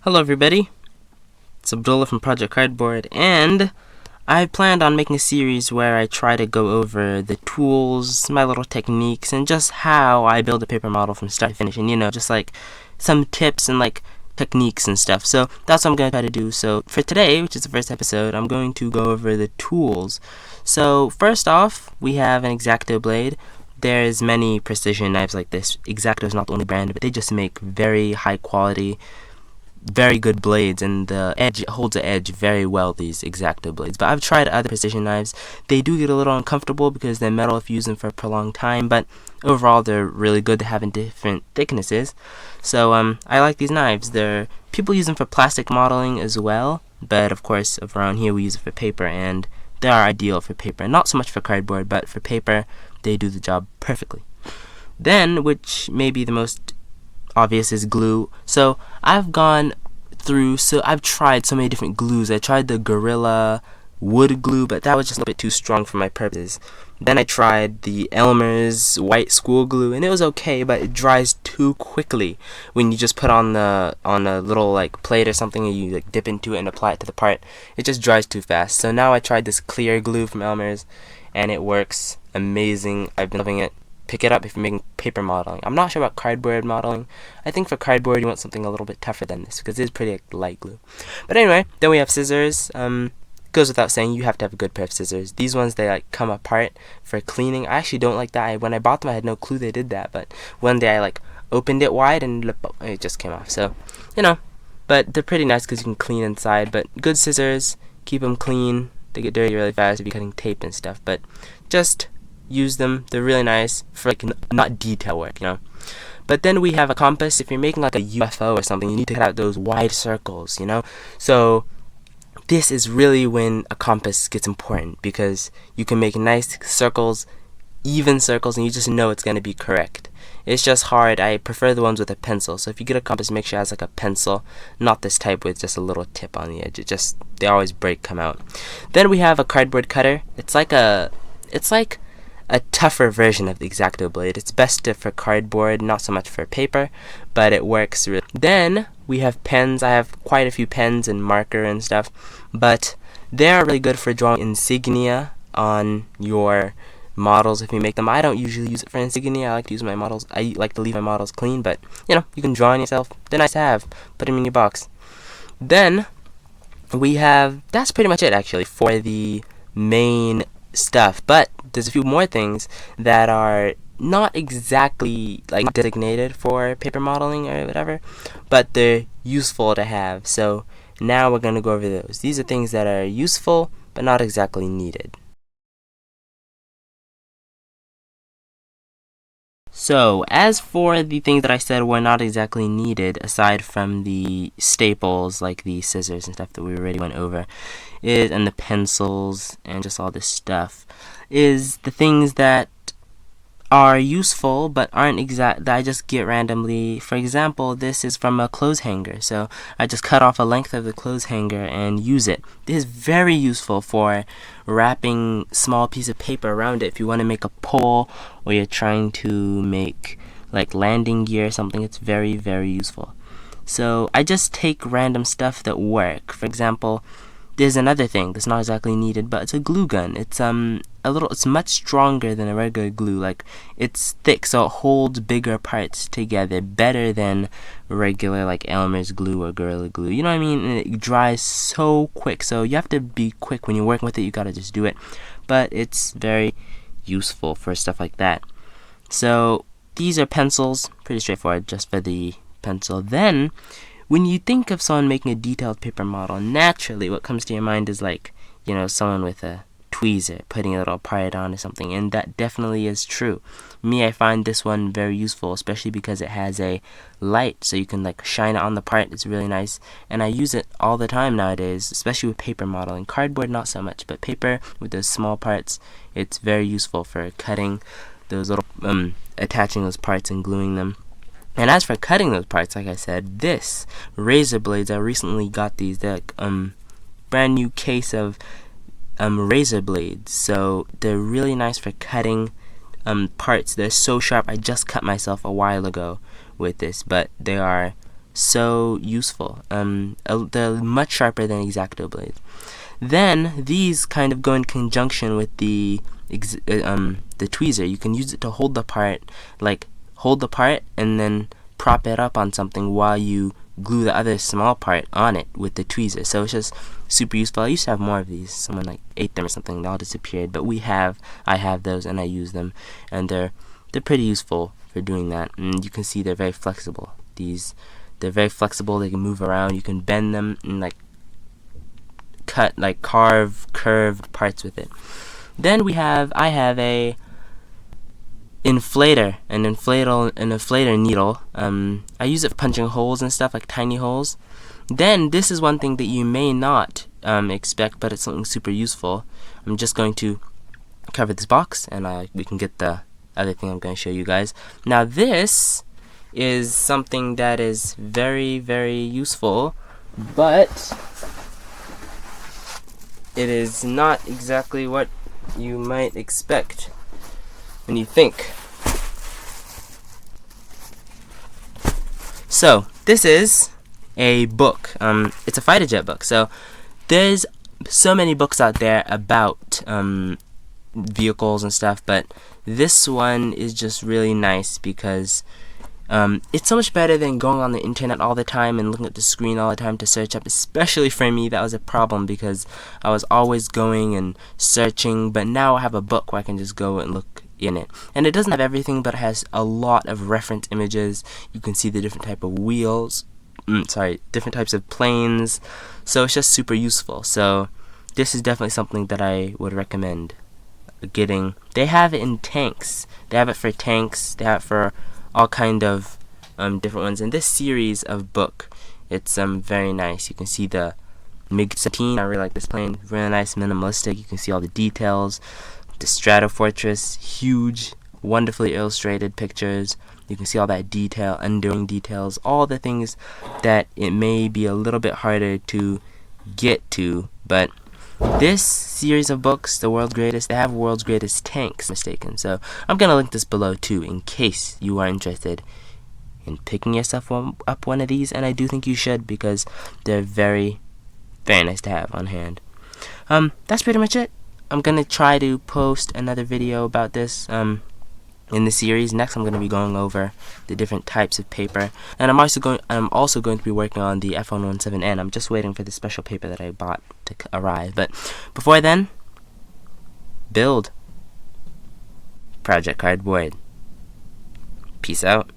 Hello everybody, it's Abdullah from Project Cardboard, and I planned on making a series where I try to go over the tools, my little techniques, and just how I build a paper model from start to finish, and just like some tips and like techniques and stuff. So that's what I'm going to try to do. So for today, which is the first episode, I'm going to go over the tools. So first off, we have an X-Acto blade. There's many precision knives like this. X-Acto is not the only brand, but they just make very high quality, very good blades, and the edge holds the edge very well, these X-Acto blades. But I've tried other precision knives. They do get a little uncomfortable because they're metal if you use them for a prolonged time, but overall they're really good to have in different thicknesses. So I like these knives. People use them for plastic modeling as well, but of course around here we use it for paper, and they are ideal for paper. Not so much for cardboard, but for paper they do the job perfectly. Then, which may be the most obvious, is glue. So I've tried so many different glues. I tried the Gorilla wood glue, but that was just a little bit too strong for my purposes. Then I tried the Elmer's white school glue, and it was okay, but it dries too quickly when you just put on a little like plate or something, and you like dip into it and apply it to the part. It just dries too fast. So now I tried this clear glue from Elmer's, and it works amazing. I've been loving it. Pick it up if you're making paper modeling. I'm not sure about cardboard modeling. I think for cardboard you want something a little bit tougher than this because it is pretty light glue. But anyway, then we have scissors. Goes without saying, you have to have a good pair of scissors. These ones, they like come apart for cleaning. I actually don't like that. When I bought them, I had no clue they did that. But one day I like opened it wide and it just came off. So but they're pretty nice because you can clean inside. But good scissors, keep them clean. They get dirty really fast if you're cutting tape and stuff. But just use them. They're really nice for like not detail work, But then we have a compass. If you're making like a UFO or something, you need to cut out those wide circles, So this is really when a compass gets important, because you can make nice circles, even circles, and you just know it's going to be correct. It's just hard. I prefer the ones with a pencil. So if you get a compass, make sure it has like a pencil, not this type with just a little tip on the edge. They always come out. Then we have a cardboard cutter. It's like a tougher version of the X-Acto blade. It's best for cardboard, not so much for paper, but it works really. Then we have pens. I have quite a few pens and marker and stuff, but they're really good for drawing insignia on your models if you make them. I don't usually use it for insignia. I like to use my models. I like to leave my models clean, but you can draw on yourself. They're nice to have. Put them in your box. Then we have, that's pretty much it actually for the main stuff, but there's a few more things that are not exactly like designated for paper modeling or whatever, but they're useful to have. So now we're going to go over those. These are things that are useful but not exactly needed. So as for the things that I said were not exactly needed, aside from the staples like the scissors and stuff that we already went over, and the pencils and just all this stuff, is the things that are useful but aren't exact, that I just get randomly. For example, this is from a clothes hanger, so I just cut off a length of the clothes hanger and use it. This is very useful for wrapping small piece of paper around it if you want to make a pole or you're trying to make like landing gear or something. It's very, very useful. So I just take random stuff that work. For example, there's another thing that's not exactly needed, but it's a glue gun. It's much stronger than a regular glue. Like, it's thick, so it holds bigger parts together better than regular like Elmer's glue or Gorilla glue. You know what I mean? And it dries so quick, so you have to be quick when you're working with it. You gotta just do it. But it's very useful for stuff like that. So these are pencils, pretty straightforward, just for the pencil. Then when you think of someone making a detailed paper model, naturally what comes to your mind is like, someone with a tweezer putting a little part on or something, and that definitely is true. Me, I find this one very useful, especially because it has a light, so you can like shine it on the part. It's really nice, and I use it all the time nowadays, especially with paper modeling. Cardboard, not so much, but paper with those small parts, it's very useful for cutting those little, attaching those parts and gluing them. And as for cutting those parts, like I said, this razor blades, I recently got these. They're like brand new case of razor blades, so they're really nice for cutting parts. They're so sharp. I just cut myself a while ago with this, but they are so useful. They're much sharper than X-Acto blades. Then these kind of go in conjunction with the tweezer. You can use it to hold the part, and then prop it up on something while you glue the other small part on it with the tweezer. So it's just super useful. I used to have more of these. Someone like ate them or something. They all disappeared. But I have those and I use them, and they're pretty useful for doing that. And you can see they're very flexible. They're very flexible. They can move around. You can bend them and carve curved parts with it. Then I have a inflator, an inflator needle. I use it for punching holes and stuff, like tiny holes. Then this is one thing that you may not expect, but it's something super useful. I'm just going to cover this box, and we can get the other thing I'm going to show you guys. Now this is something that is very, very useful, but it is not exactly what you might expect when you think. So this is a book. It's a fighter jet book. So there's so many books out there about vehicles and stuff, but this one is just really nice because it's so much better than going on the internet all the time and looking at the screen all the time to search up. Especially for me, that was a problem because I was always going and searching, but now I have a book where I can just go and look in it. And it doesn't have everything, but it has a lot of reference images. You can see the different type of wheels, different types of planes. So it's just super useful. So this is definitely something that I would recommend getting. They have it in tanks. They have it for tanks. They have it for all kind of different ones. In this series of book, it's very nice. You can see the MiG-17. I really like this plane. Really nice, minimalistic. You can see all the details. The Stratofortress, huge, wonderfully illustrated pictures. You can see all that detail, enduring details, all the things that it may be a little bit harder to get to. But this series of books, The World's Greatest, they have World's Greatest Tanks, mistaken. So I'm going to link this below too, in case you are interested in picking yourself up one of these. And I do think you should, because they're very, very nice to have on hand. That's pretty much it. I'm going to try to post another video about this in the series. Next, I'm going to be going over the different types of paper, and I'm also going to be working on the F117N. I'm just waiting for the special paper that I bought to arrive. But before then, build Project Cardboard. Peace out.